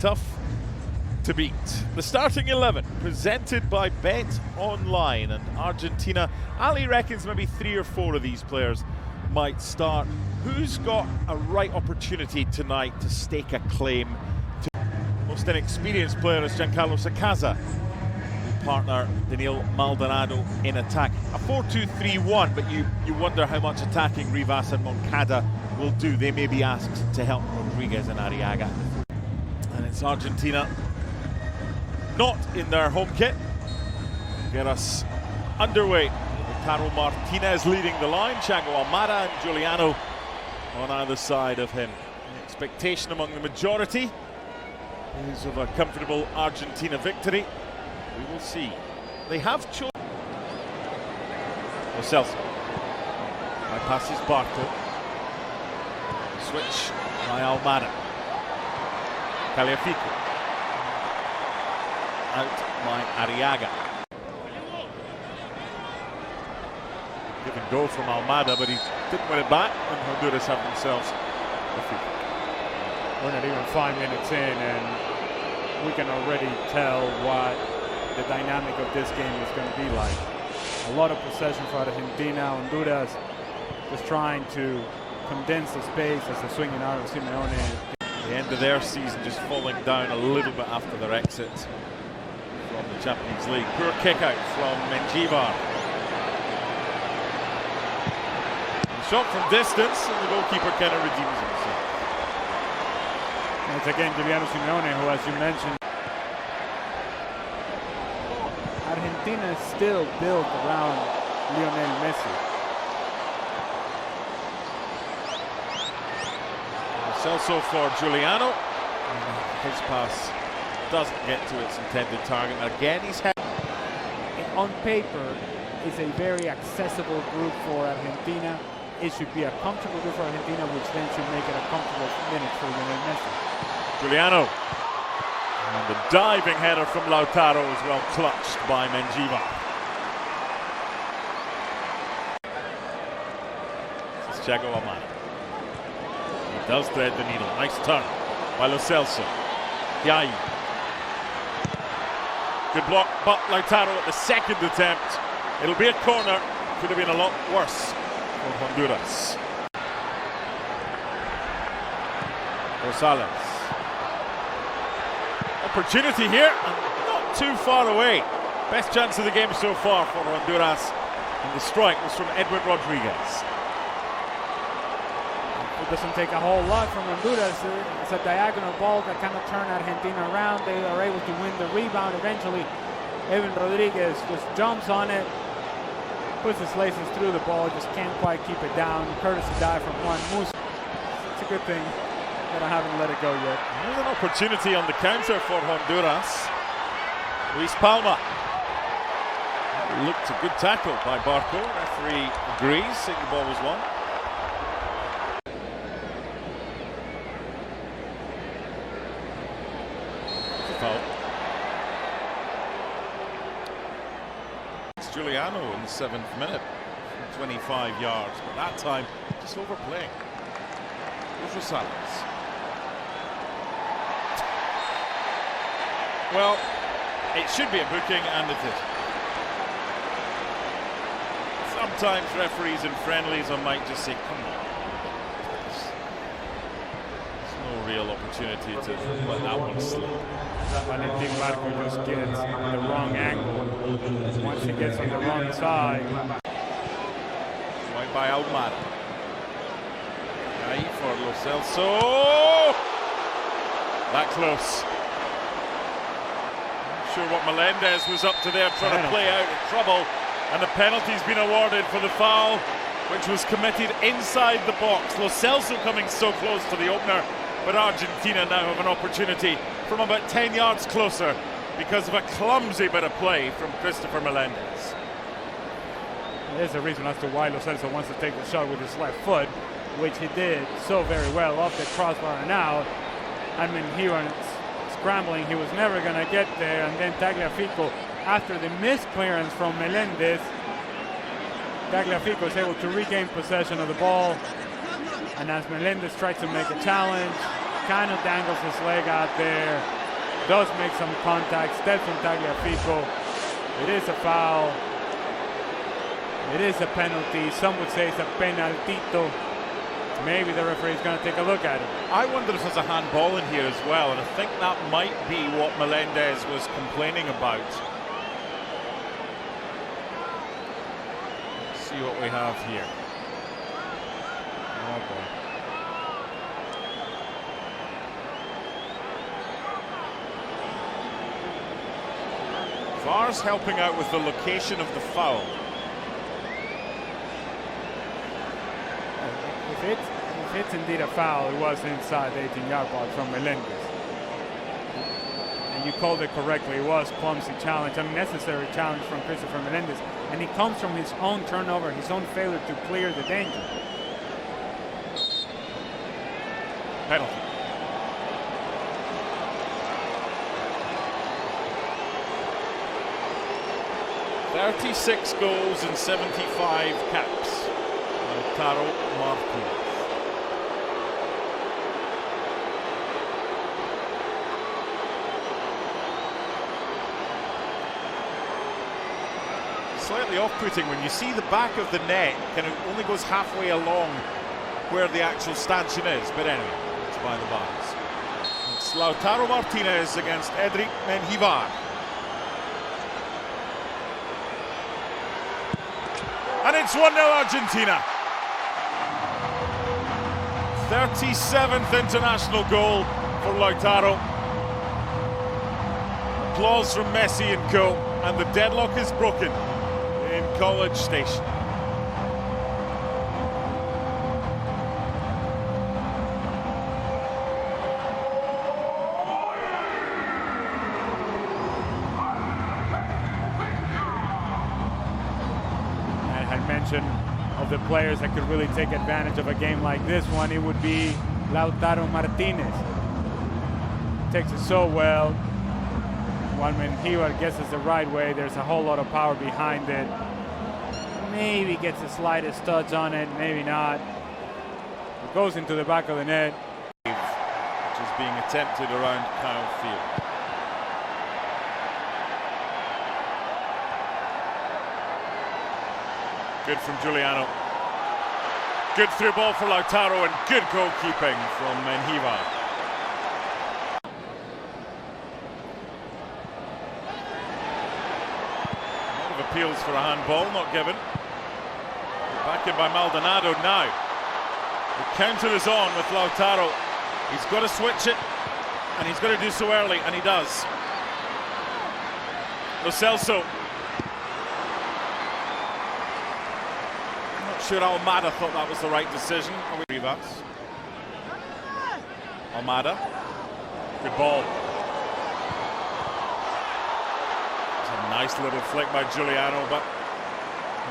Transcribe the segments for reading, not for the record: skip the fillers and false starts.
tough to beat. The starting 11 presented by Bet Online, and Argentina. Ali reckons maybe 3 or 4 of these players might start. Who's got a right opportunity tonight to stake a claim to most inexperienced player is Giancarlo Sacasa, partner Daniel Maldonado in attack. A 4-2-3-1, but you wonder how much attacking Rivas and Moncada will do. They may be asked to help Rodriguez and Arriaga. And it's Argentina not in their home kit. Get us underway. Caro Martinez leading the line, Thiago Almada and Giuliano on either side of him. The expectation among the majority is of a comfortable Argentina victory. We will see. They have chosen. Lo Celso. Bypasses Barco. Switch by Almada. Tagliafico. Out by Arriaga. Give and go from Almada, but he didn't win it back, and Honduras have themselves a free kick. We're not even 5 minutes in, and we can already tell what the dynamic of this game is going to be like. A lot of possession for Argentina. Honduras just trying to condense the space as they're swinging out of Simeone. The end of their season just falling down a little bit after their exit from the Champions League. Poor kick out from Menjivar. Shot from distance, and the goalkeeper kind of redeems himself. And it's again Giuliano Simeone, who, as you mentioned, Argentina is still built around Lionel Messi. Celso for Giuliano. His pass doesn't get to its intended target. Again, he's had. On paper, it's a very accessible group for Argentina. It should be a comfortable group for Argentina, which then should make it a comfortable minute for Lionel Messi. Giuliano. And the diving header from Lautaro is well clutched by Menjivar. This is Thiago Almada. He does thread the needle. Nice turn by Lo Celso. Yai. Good block, but Lautaro at the second attempt. It'll be a corner. Could have been a lot worse for Honduras. Rosales. Opportunity here, and not too far away. Best chance of the game so far for Honduras, and the strike was from Edwin Rodriguez. It doesn't take a whole lot from Honduras. It's a diagonal ball that kind of turned Argentina around. They are able to win the rebound eventually. Edwin Rodriguez just jumps on it, puts his laces through the ball, just can't quite keep it down. Courtesy dive from Juan Musa. It's a good thing that I haven't let it go yet. There's an opportunity on the counter for Honduras. Luis Palma. Looked a good tackle by Barco. Referee agrees, saying the ball was won. It's a foul. It's Giuliano in the 7th minute from 25 yards, but that time just overplaying. Here's Rosales. Well, it should be a booking, and it is. Sometimes referees in friendlies might just say, come on. There's no real opportunity to let that one slip. Valentin Barco just gets the wrong angle. Once he gets on the wrong side. Right by Almada. Ahí for Lo Celso. That close. Sure what Melendez was up to there, trying to play out in trouble, and the penalty's been awarded for the foul, which was committed inside the box. Lo Celso coming so close to the opener, but Argentina now have an opportunity from about 10 yards closer because of a clumsy bit of play from Christopher Melendez. There's a reason as to why Lo Celso wants to take the shot with his left foot, which he did so very well off the crossbar and out. I mean, he was scrambling, he was never going to get there, and then Tagliafico, after the missed clearance from Melendez, Tagliafico is able to regain possession of the ball, and as Melendez tries to make a challenge, kind of dangles his leg out there, does make some contact, steps from Tagliafico. It is a foul. It is a penalty. Some would say it's a penaltito. Maybe the referee is going to take a look at it. I wonder if there's a handball in here as well, and I think that might be what Melendez was complaining about. Let's see what we have here. Oh boy. VAR's helping out with the location of the foul. If it's indeed a foul, it was inside the 18-yard box from Melendez. And you called it correctly. It was clumsy challenge, unnecessary challenge from Christopher Melendez. And it comes from his own turnover, his own failure to clear the danger. Penalty. "36 goals and 75 caps." Lautaro Martinez. Slightly off-putting when you see the back of the net kind of only goes halfway along where the actual stanchion is, but anyway, it's by the bars. It's Lautaro Martinez against Edric Menjivar. And it's 1-0 Argentina. 37th international goal for Lautaro. Applause from Messi and co. And the deadlock is broken in College Station. Mention of the players that could really take advantage of a game like this one, it would be Lautaro Martinez. Takes it so well. While Menjivar gets it the right way, there's a whole lot of power behind it. Maybe gets the slightest touch on it, maybe not. It goes into the back of the net. Which is being attempted around Kyle Field. Good from Giuliano. Good through ball for Lautaro and good goalkeeping from Menjivar. A lot of appeals for a handball, not given. Back in by Maldonado now. The counter is on with Lautaro. He's got to switch it, and he's got to do so early, and he does. Lo Celso. Sure Almada thought that was the right decision. Rivas. Almada. Good ball. It's a nice little flick by Giuliano, but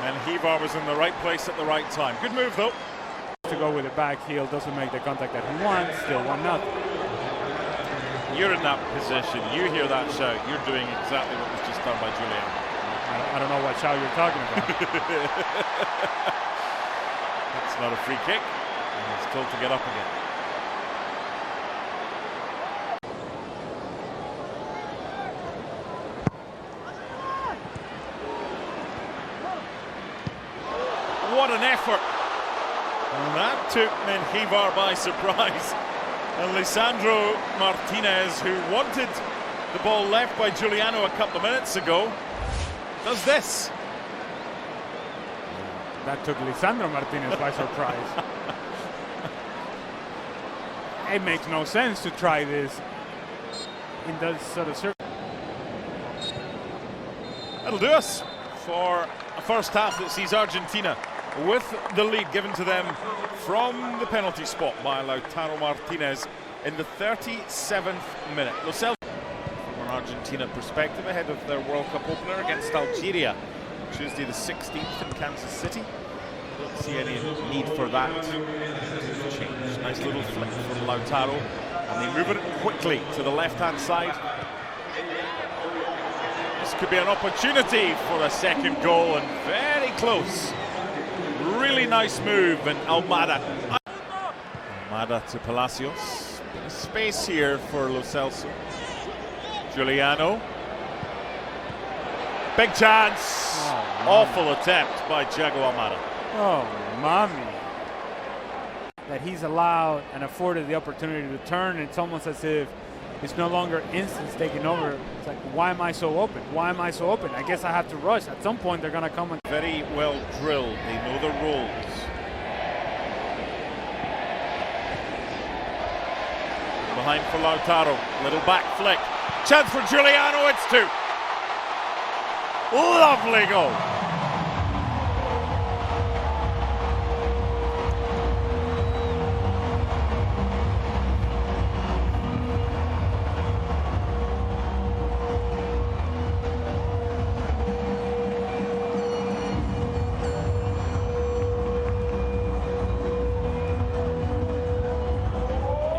Menjivar was in the right place at the right time. Good move though. To go with the back heel, doesn't make the contact that he wants, still 1-0. You're in that position, you hear that shout, you're doing exactly what was just done by Giuliano. I don't know what shout you're talking about. It's not a free kick, and he's told to get up again. What an effort! And that took Menjivar by surprise. And Lisandro Martinez, who wanted the ball left by Giuliano a couple of minutes ago, does this. That took Lisandro Martinez by surprise. It makes no sense to try this in that sort of circle. That'll do us for a first half that sees Argentina with the lead given to them from the penalty spot by Lautaro Martinez in the 37th minute. Lo Celso, from an Argentina perspective, ahead of their World Cup opener against Algeria, Tuesday the 16th in Kansas City. Don't see any need for that to change. Nice little flick from Lautaro, and they move it quickly to the left-hand side. This could be an opportunity for a second goal, and very close. Really nice move, and Almada to Palacios. Space here for Lo Celso. Giuliano. Big chance. Oh, awful attempt by Thiago Almada. Oh, mommy. That he's allowed and afforded the opportunity to turn. It's almost as if it's no longer instincts taking over. It's like, why am I so open? Why am I so open? I guess I have to rush. At some point, they're going to come and... Very well drilled. They know the roles. Behind for Lautaro. Little back flick. Chance for Giuliano. It's two. Lovely goal.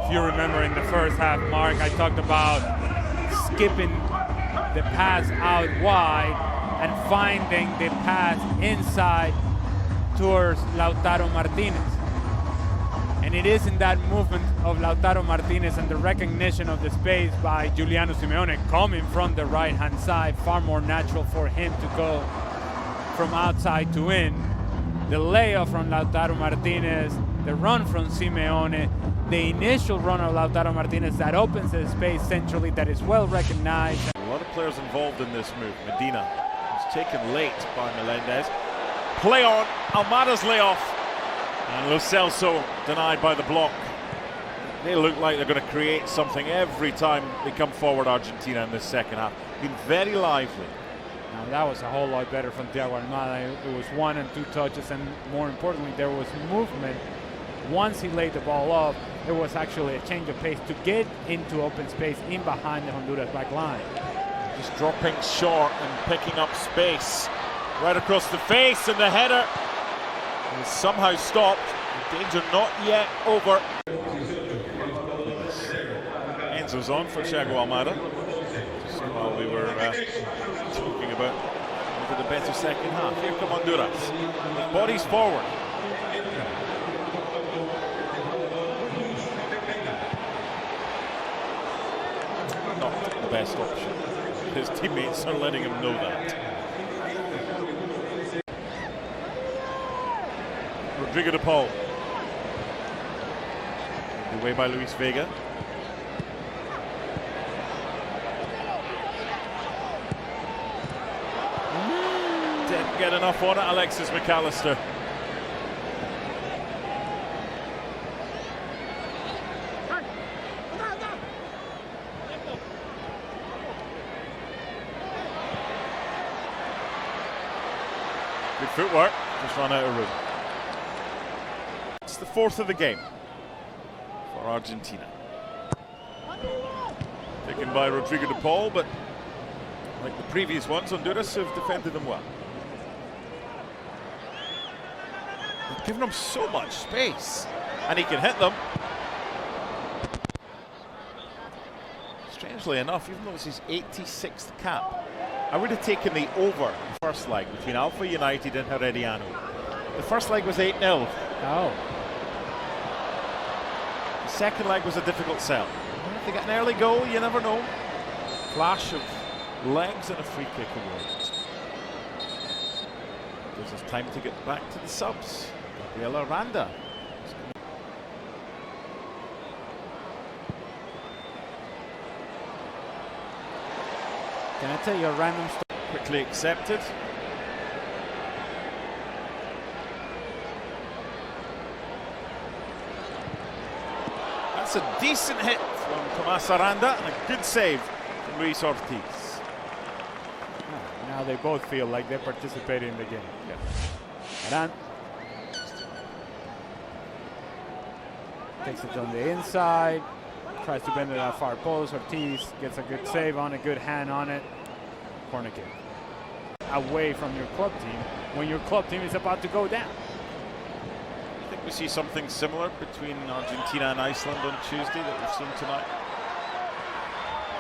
If you remember in the first half, Mark, I talked about skipping the pass out wide and finding the pass inside towards Lautaro Martinez. And it is in that movement of Lautaro Martinez and the recognition of the space by Giuliano Simeone coming from the right-hand side, far more natural for him to go from outside to in. The layoff from Lautaro Martinez, the run from Simeone, the initial run of Lautaro Martinez that opens the space centrally that is well recognized. A lot of players involved in this move. Medina was taken late by Melendez. Play on, Almada's layoff. And Lo Celso denied by the block. They look like they're going to create something every time they come forward, Argentina, in this second half. Been very lively. Now that was a whole lot better from Thiago Almada. It was 1 and 2 touches, and more importantly, there was movement. Once he laid the ball off, there was actually a change of pace to get into open space in behind the Honduras back line. Just dropping short and picking up space. Right across the face, and the header is somehow stopped. Danger not yet over. Enzo's on for Thiago Almada. Just while we were talking about the better second half. Here come Honduras. Bodies forward. Not the best option. His teammates are letting him know that. Rodrigo de Paul. Away by Luis Vega. Didn't get enough on it, Alexis McAllister. Good footwork, just run out of room. It's the fourth of the game for Argentina. Taken by Rodrigo de Paul, but like the previous ones, Honduras have defended them well. They've given him so much space, and he can hit them. Strangely enough, even though it's his 86th cap, I would have taken the over the first leg between Alpha United and Herediano. The first leg was 8-0. Oh. The second leg was a difficult sell. If they get an early goal, you never know. Flash of legs and a free kick award. Gives us time to get back to the subs. Gabriel Aranda. Can I tell you a random story? Quickly accepted. That's a decent hit from Tomas Aranda and a good save from Luis Ortiz. Now they both feel like they're participating in the game. Yeah. Aranda takes it on the inside, tries to bend it at far post. Ortiz gets a good save on it, good hand on it. Corner kick. Away from your club team when your club team is about to go down. I think we see something similar between Argentina and Iceland on Tuesday that we've seen tonight.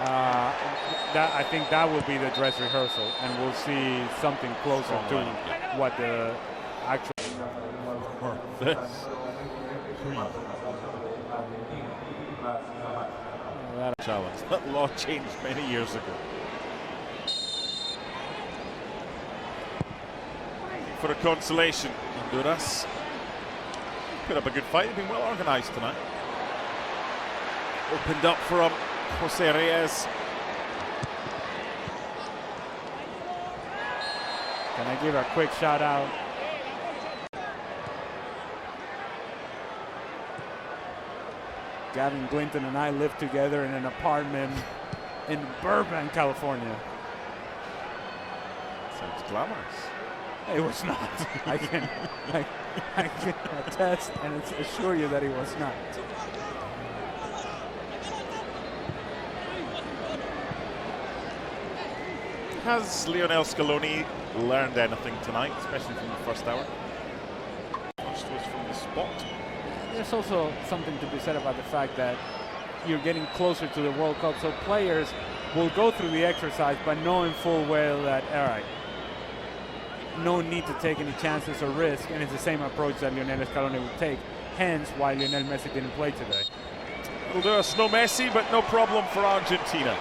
I think that will be the dress rehearsal, and we'll see something closer to what the actual. This. That challenge. That law changed many years ago. For a consolation, Honduras put up a good fight. They've been well organised tonight. Opened up for Jose Reyes. Can I give a quick shout out? Gavin Glinton and I lived together in an apartment in Burbank, California. Sounds glamorous. It was not. I can attest and assure you that it was not. Has Lionel Scaloni learned anything tonight, especially from the first hour? First was from the spot. There's also something to be said about the fact that you're getting closer to the World Cup, so players will go through the exercise but knowing full well that, all right, no need to take any chances or risk, and it's the same approach that Lionel Scaloni would take, hence why Lionel Messi didn't play today. It'll do us no Messi, but no problem for Argentina.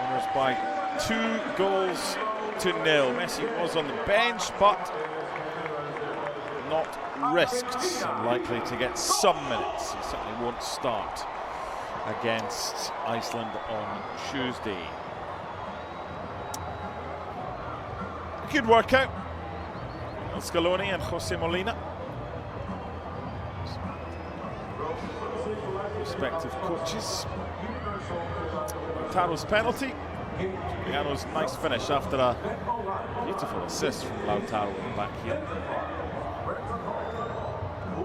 Winners by 2-0. Messi was on the bench, but not risked. Unlikely to get some minutes. He certainly won't start against Iceland on Tuesday. Good workout. Scaloni and Jose Molina, respective coaches. Lautaro's penalty. Giuliano's nice finish after a beautiful assist from Lautaro in the back heel.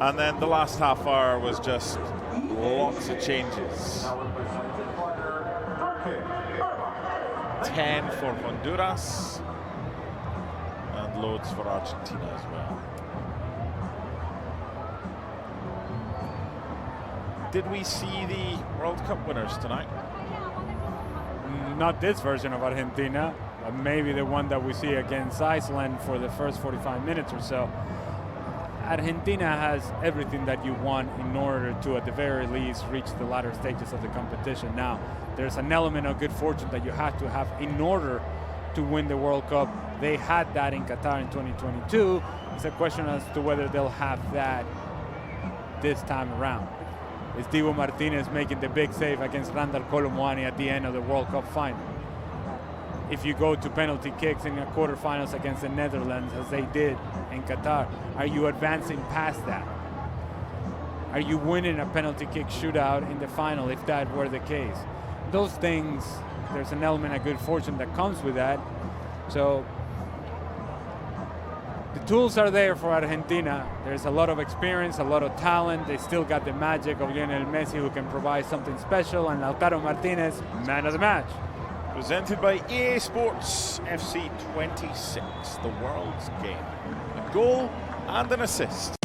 And then the last half hour was just lots of changes. 10 for Honduras and loads for Argentina as well. Did we see the World Cup winners tonight? Not this version of Argentina, but maybe the one that we see against Iceland for the first 45 minutes or so. Argentina has everything that you want in order to, at the very least, reach the latter stages of the competition. Now, there's an element of good fortune that you have to have in order to win the World Cup. They had that in Qatar in 2022. It's a question as to whether they'll have that this time around. Is Divo Martinez making the big save against Randall Colomwani at the end of the World Cup final? If you go to penalty kicks in the quarterfinals against the Netherlands, as they did in Qatar, are you advancing past that? Are you winning a penalty kick shootout in the final if that were the case? Those things, there's an element of good fortune that comes with that. So the tools are there for Argentina. There's a lot of experience, a lot of talent. They still got the magic of Lionel Messi, who can provide something special, and Lautaro Martinez, man of the match. Presented by EA Sports FC 26, the world's game. A goal and an assist.